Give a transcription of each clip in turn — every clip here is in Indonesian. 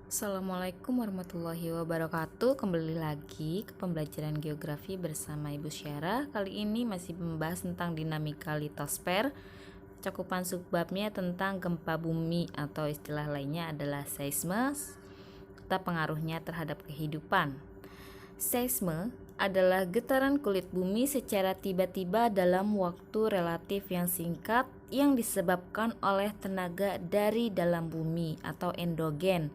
Assalamualaikum warahmatullahi wabarakatuh. Kembali lagi ke pembelajaran geografi bersama Ibu Syara. Kali ini masih membahas tentang dinamika litosfer. Cakupan subbabnya tentang gempa bumi atau istilah lainnya adalah seisme serta pengaruhnya terhadap kehidupan. Seisme adalah getaran kulit bumi secara tiba-tiba dalam waktu relatif yang singkat yang disebabkan oleh tenaga dari dalam bumi atau endogen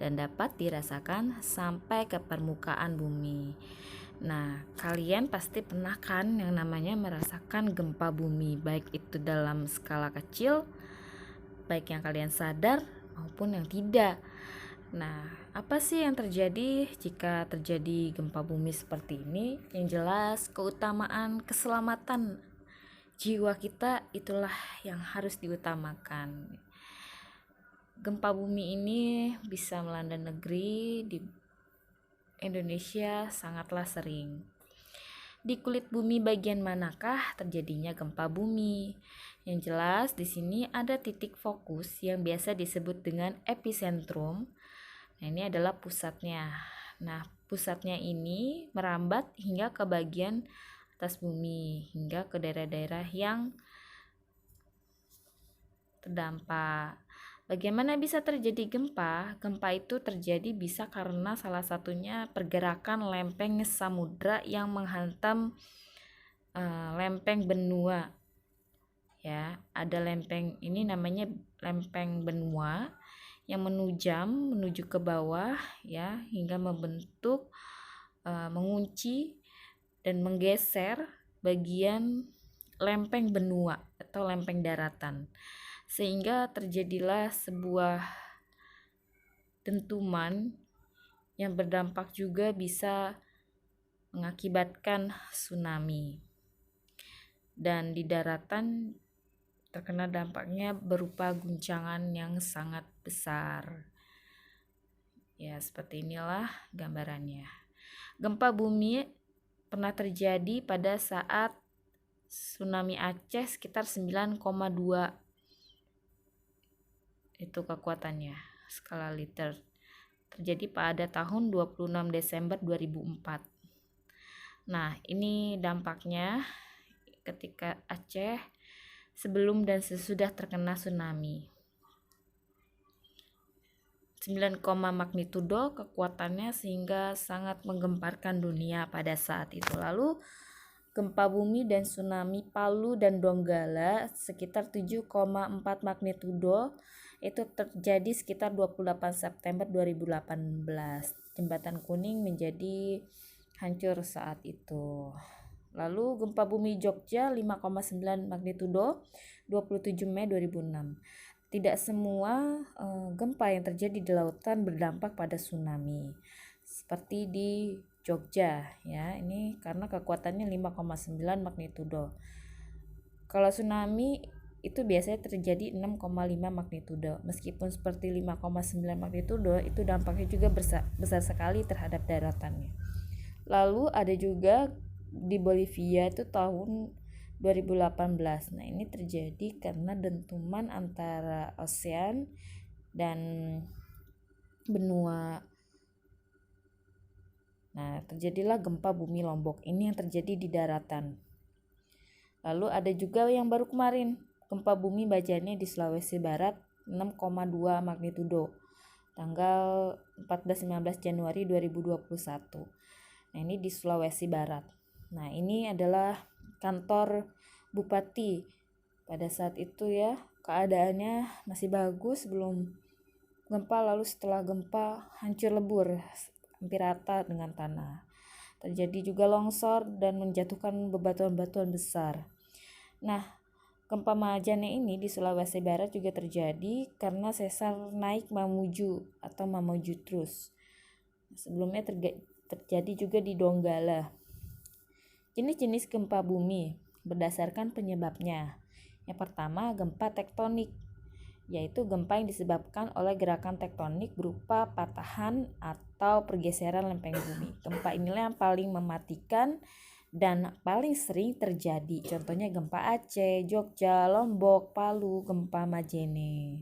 dan dapat dirasakan sampai ke permukaan bumi. Nah, kalian pasti pernah kan yang namanya merasakan gempa bumi, baik itu dalam skala kecil, baik yang kalian sadar maupun yang tidak. Nah, apa sih yang terjadi jika terjadi gempa bumi seperti ini? Yang jelas, keutamaan keselamatan jiwa kita itulah yang harus diutamakan. Gempa bumi ini bisa melanda negeri di Indonesia sangatlah sering. Di kulit bumi bagian manakah terjadinya gempa bumi? Yang jelas di sini ada titik fokus yang biasa disebut dengan epicentrum. Nah, ini adalah pusatnya. Nah, pusatnya ini merambat hingga ke bagian atas bumi, hingga ke daerah-daerah yang terdampak. Bagaimana bisa terjadi gempa? Gempa itu terjadi bisa karena salah satunya pergerakan lempeng samudra yang menghantam lempeng benua. Ya, ada lempeng ini namanya lempeng benua yang menuju ke bawah ya hingga membentuk mengunci dan menggeser bagian lempeng benua atau lempeng daratan, sehingga terjadilah sebuah dentuman yang berdampak juga bisa mengakibatkan tsunami. Dan di daratan terkena dampaknya berupa guncangan yang sangat besar. Ya, seperti inilah gambarannya. Gempa bumi pernah terjadi pada saat tsunami Aceh sekitar 9,2 itu kekuatannya skala liter. Terjadi pada tahun 26 Desember 2004. Nah, ini dampaknya ketika Aceh sebelum dan sesudah terkena tsunami. 9, magnitudo kekuatannya sehingga sangat menggemparkan dunia pada saat itu. Lalu gempa bumi dan tsunami Palu dan Donggala sekitar 7,4 magnitudo itu terjadi sekitar 28 September 2018. Jembatan Kuning menjadi hancur saat itu. Lalu gempa bumi Jogja 5,9 magnitudo 27 Mei 2006. Tidak semua gempa yang terjadi di lautan berdampak pada tsunami. Seperti di Jogja ya, ini karena kekuatannya 5,9 magnitudo. Kalau tsunami itu biasanya terjadi 6,5 magnitudo. Meskipun seperti 5,9 magnitudo, itu dampaknya juga besar sekali terhadap daratannya. Lalu ada juga di Bolivia itu tahun 2018. Nah, ini terjadi karena dentuman antara ocean dan benua. Nah, terjadilah gempa bumi Lombok. Ini yang terjadi di daratan. Lalu ada juga yang baru kemarin, gempa bumi Bajane di Sulawesi Barat 6,2 magnitudo. Tanggal 14-15 Januari 2021. Nah, ini di Sulawesi Barat. Nah, ini adalah kantor bupati pada saat itu ya. Keadaannya masih bagus sebelum gempa, lalu setelah gempa hancur lebur, hampir rata dengan tanah. Terjadi juga longsor dan menjatuhkan bebatuan-batuan besar. Nah, gempa Majene ini di Sulawesi Barat juga terjadi karena sesar naik Mamuju atau Mamuju terus. Sebelumnya terjadi juga di Donggala. Jenis-jenis gempa bumi berdasarkan penyebabnya. Yang pertama, gempa tektonik, yaitu gempa yang disebabkan oleh gerakan tektonik berupa patahan atau pergeseran lempeng bumi. Gempa inilah yang paling mematikan dan paling sering terjadi. Contohnya gempa Aceh, Jogja, Lombok, Palu, gempa Majene.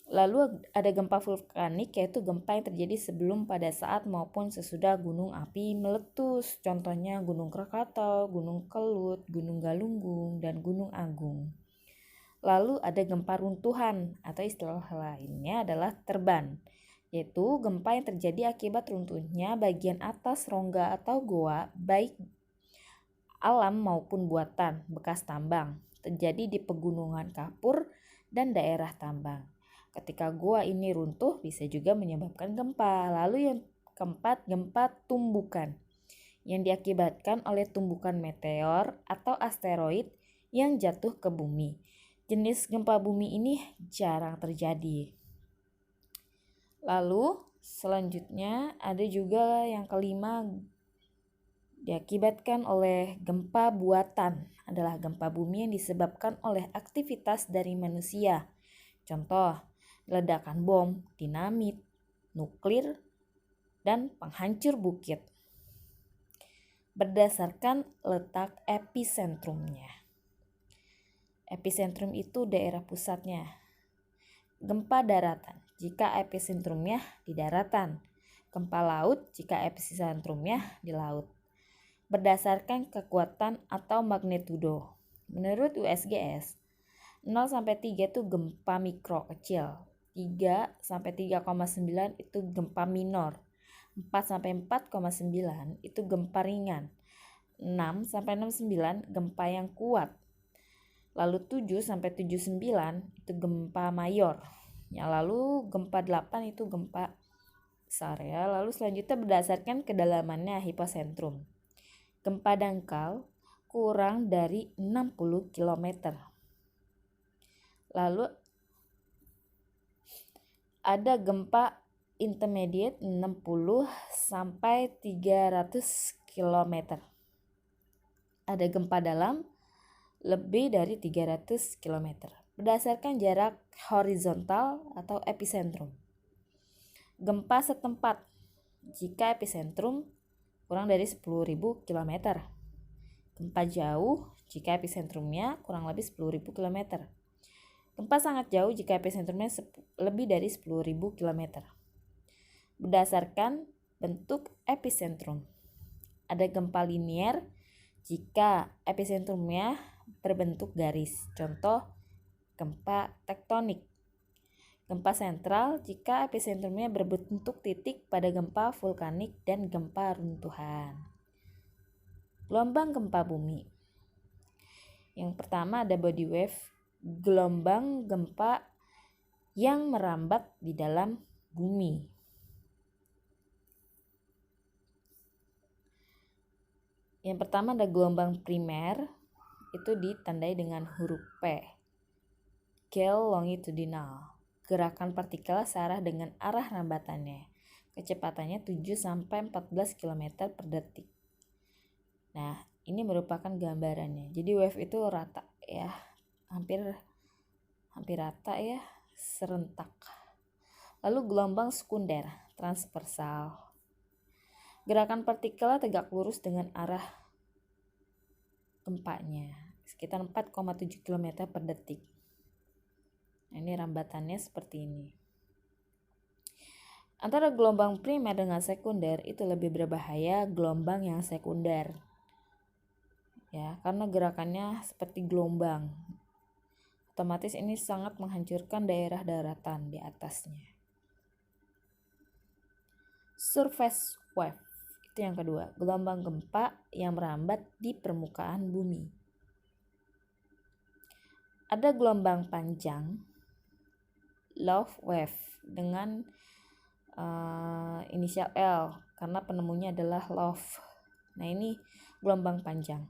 Lalu ada gempa vulkanik, yaitu gempa yang terjadi sebelum, pada saat, maupun sesudah gunung api meletus. Contohnya Gunung Krakatau, Gunung Kelut, Gunung Galunggung, dan Gunung Agung. Lalu ada gempa runtuhan, atau istilah lainnya adalah terban, yaitu gempa yang terjadi akibat runtuhnya bagian atas rongga atau goa, baik alam maupun buatan bekas tambang, terjadi di pegunungan kapur dan daerah tambang. Ketika gua ini runtuh bisa juga menyebabkan gempa. Lalu yang keempat, gempa tumbukan yang diakibatkan oleh tumbukan meteor atau asteroid yang jatuh ke bumi. Jenis gempa bumi ini jarang terjadi. Lalu selanjutnya ada juga yang kelima, diakibatkan oleh gempa buatan, adalah gempa bumi yang disebabkan oleh aktivitas dari manusia. Contoh, ledakan bom, dinamit, nuklir, dan penghancur bukit. Berdasarkan letak episentrumnya. Epicentrum itu daerah pusatnya. Gempa daratan, jika episentrumnya di daratan. Gempa laut, jika episentrumnya di laut. Berdasarkan kekuatan atau magnitudo. Menurut USGS, 0-3 itu gempa mikro kecil, 3-3,9 itu gempa minor, 4-4,9 itu gempa ringan, 6-69 gempa yang kuat, lalu 7-79 itu gempa mayor, lalu gempa 8 itu gempa besar ya. Lalu selanjutnya berdasarkan kedalamannya hiposentrum. Gempa dangkal kurang dari 60 km. Lalu ada gempa intermediate 60 sampai 300 km. Ada gempa dalam lebih dari 300 km. Berdasarkan jarak horizontal atau epicentrum. Gempa setempat jika epicentrum kurang dari 10.000 km. Gempa jauh jika epicentrumnya kurang lebih 10.000 km. Gempa sangat jauh jika epicentrumnya lebih dari 10.000 km. Berdasarkan bentuk epicentrum. Ada gempa linier jika epicentrumnya berbentuk garis. Contoh, gempa tektonik. Gempa sentral jika epicentrumnya berbentuk titik pada gempa vulkanik dan gempa runtuhan. Gelombang gempa bumi. Yang pertama ada body wave, gelombang gempa yang merambat di dalam bumi. Yang pertama ada gelombang primer, itu ditandai dengan huruf P. Gale longitudinal, gerakan partikel searah dengan arah rambatannya. Kecepatannya 7-14 km per detik. Nah, ini merupakan gambarannya. Jadi wave itu rata ya, hampir rata ya, serentak. Lalu gelombang sekunder, transversal. Gerakan partikel tegak lurus dengan arah gempanya, sekitar 4,7 km per detik. Nah, ini rambatannya seperti ini. Antara gelombang primer dengan sekunder itu lebih berbahaya gelombang yang sekunder. Ya, karena gerakannya seperti gelombang. Otomatis ini sangat menghancurkan daerah daratan di atasnya. Surface wave, itu yang kedua, gelombang gempa yang merambat di permukaan bumi. Ada gelombang panjang, low wave, dengan inisial L, karena penemunya adalah love. Nah, ini gelombang panjang.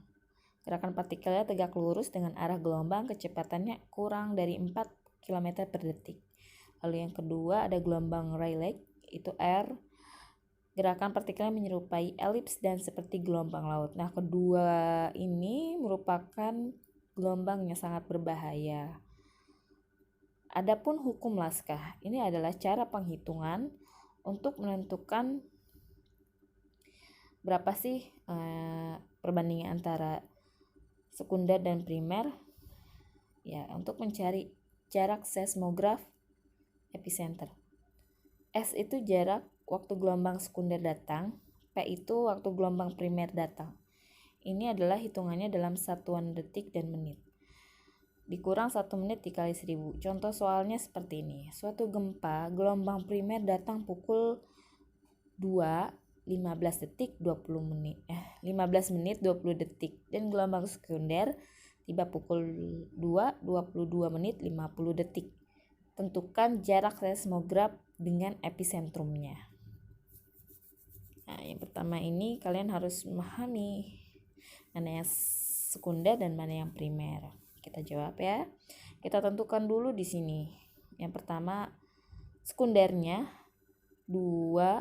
Gerakan partikelnya tegak lurus dengan arah gelombang, kecepatannya kurang dari 4 km per detik. Lalu yang kedua ada gelombang Rayleigh, itu R. Gerakan partikelnya menyerupai elips dan seperti gelombang laut. Nah, kedua ini merupakan gelombang yang sangat berbahaya. Adapun hukum Laskah, ini adalah cara penghitungan untuk menentukan berapa sih perbandingan antara sekunder dan primer, ya, untuk mencari jarak seismograf epicenter. S itu jarak waktu gelombang sekunder datang, P itu waktu gelombang primer datang. Ini adalah hitungannya dalam satuan detik dan menit. Dikurang 1 menit dikali 1000. Contoh soalnya seperti ini. Suatu gempa, gelombang primer datang pukul 2, 15 detik 20 menit. 15 menit 20 detik. Dan gelombang sekunder tiba pukul 2, 22 menit 50 detik. Tentukan jarak seismograf dengan episentrumnya. Nah, yang pertama ini kalian harus memahami mana yang sekunder dan mana yang primer. Kita jawab ya. Kita tentukan dulu di sini. Yang pertama sekundernya 2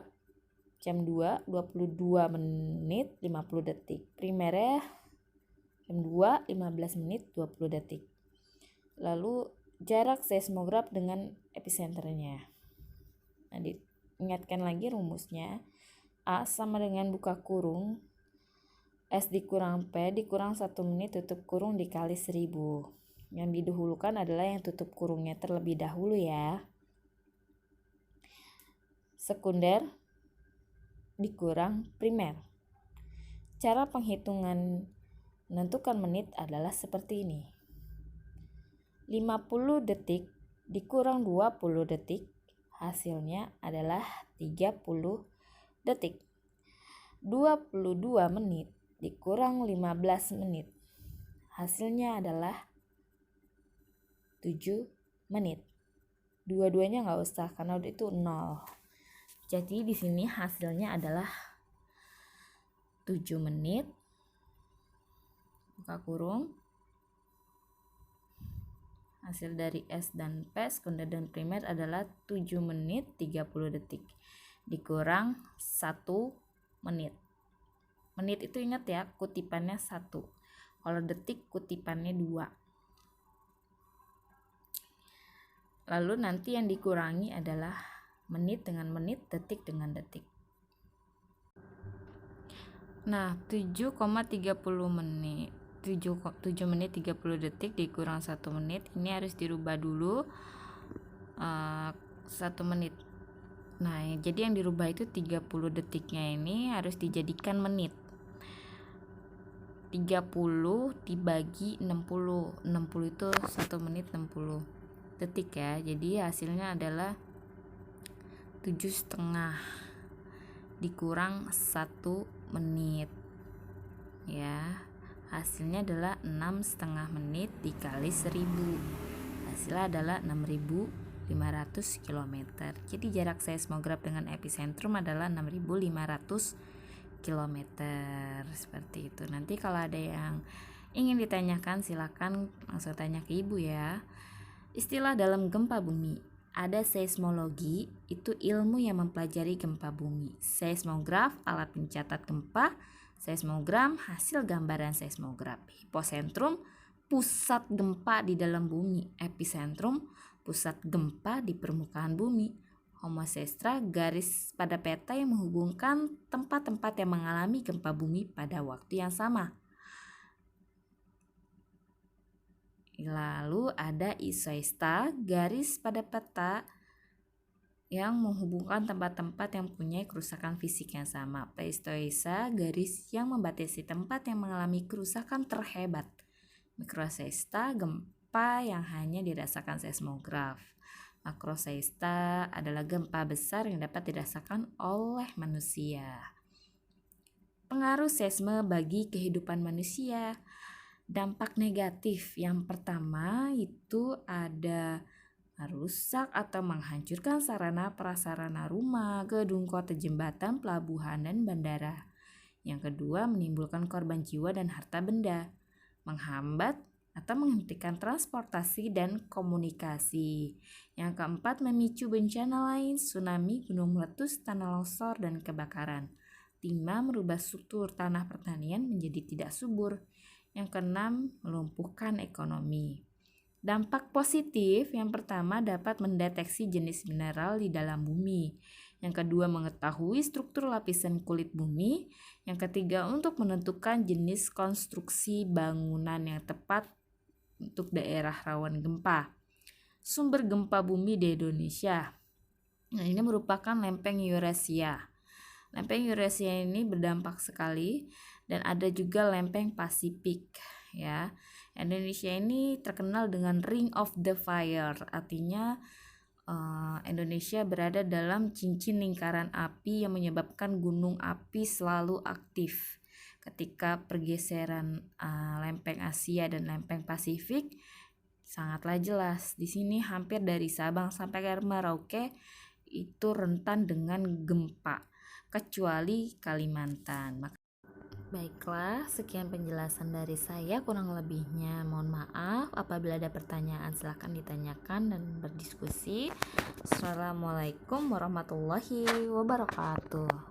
jam 2 22 menit 50 detik. Primernya jam 2 15 menit 20 detik. Lalu jarak seismograf dengan episenternya. Nah, diingatkan lagi rumusnya. A sama dengan buka kurung S dikurang P dikurang 1 menit tutup kurung dikali 1000. Yang didahulukan adalah yang tutup kurungnya terlebih dahulu ya. Sekunder dikurang primer. Cara penghitungan menentukan menit adalah seperti ini. 50 detik dikurang 20 detik, hasilnya adalah 30 detik. 22 menit dikurang 15 menit, hasilnya adalah 7 menit. Dua-duanya nggak usah karena itu 0. Jadi di sini hasilnya adalah 7 menit buka kurung. Hasil dari S dan P, sekunder dan primer adalah 7 menit 30 detik dikurang 1 menit. Menit itu ingat ya, kutipannya 1. Kalau detik kutipannya 2. Lalu nanti yang dikurangi adalah menit dengan menit, detik dengan detik. Nah, 7,30 menit. 7 menit 30 detik dikurang 1 menit. Ini harus dirubah dulu 1 menit. Nah, jadi yang dirubah itu 30 detiknya ini harus dijadikan menit. 30 dibagi 60. 60 itu 1 menit 60 detik ya. Jadi hasilnya adalah 7,5 dikurang 1 menit. Ya. Hasilnya adalah 6,5 menit dikali 1000. Hasilnya adalah 6.500 km. Jadi jarak seismograf dengan epicentrum adalah 6.500 km. Seperti itu. Nanti kalau ada yang ingin ditanyakan silakan langsung tanya ke ibu ya. Istilah dalam gempa bumi. Ada seismologi, itu ilmu yang mempelajari gempa bumi. Seismograf, alat pencatat gempa. Seismogram, hasil gambaran seismograf. Hipocentrum, pusat gempa di dalam bumi. Epicentrum, pusat gempa di permukaan bumi. Homosestra, garis pada peta yang menghubungkan tempat-tempat yang mengalami gempa bumi pada waktu yang sama. Lalu ada isoista, garis pada peta yang menghubungkan tempat-tempat yang punya kerusakan fisik yang sama. Pleistoisa, garis yang membatasi tempat yang mengalami kerusakan terhebat. Mikroseista, gempa yang hanya dirasakan seismograf. Makroseista adalah gempa besar yang dapat dirasakan oleh manusia. Pengaruh seisme bagi kehidupan manusia. Dampak negatif yang pertama itu ada merusak atau menghancurkan sarana prasarana rumah, gedung kota, jembatan, pelabuhan, dan bandara. Yang kedua, menimbulkan korban jiwa dan harta benda, menghambat atau menghentikan transportasi dan komunikasi. Yang keempat, memicu bencana lain, tsunami, gunung meletus, tanah longsor, dan kebakaran. 5. Merubah struktur tanah pertanian menjadi tidak subur. Yang keenam, melumpuhkan ekonomi. Dampak positif yang pertama dapat mendeteksi jenis mineral di dalam bumi. Yang kedua mengetahui struktur lapisan kulit bumi. Yang ketiga untuk menentukan jenis konstruksi bangunan yang tepat untuk daerah rawan gempa. sumber gempa bumi di Indonesia. Nah, ini merupakan lempeng Eurasia. Lempeng Eurasia ini berdampak sekali dan ada juga lempeng Pasifik ya. Indonesia ini terkenal dengan Ring of the Fire, artinya Indonesia berada dalam cincin lingkaran api yang menyebabkan gunung api selalu aktif. Ketika pergeseran lempeng Asia dan lempeng Pasifik sangatlah jelas. Di sini hampir dari Sabang sampai ke Merauke itu rentan dengan gempa, kecuali Kalimantan. Baiklah, sekian penjelasan dari saya, kurang lebihnya mohon maaf. Apabila ada pertanyaan silahkan ditanyakan dan berdiskusi. Assalamualaikum warahmatullahi wabarakatuh.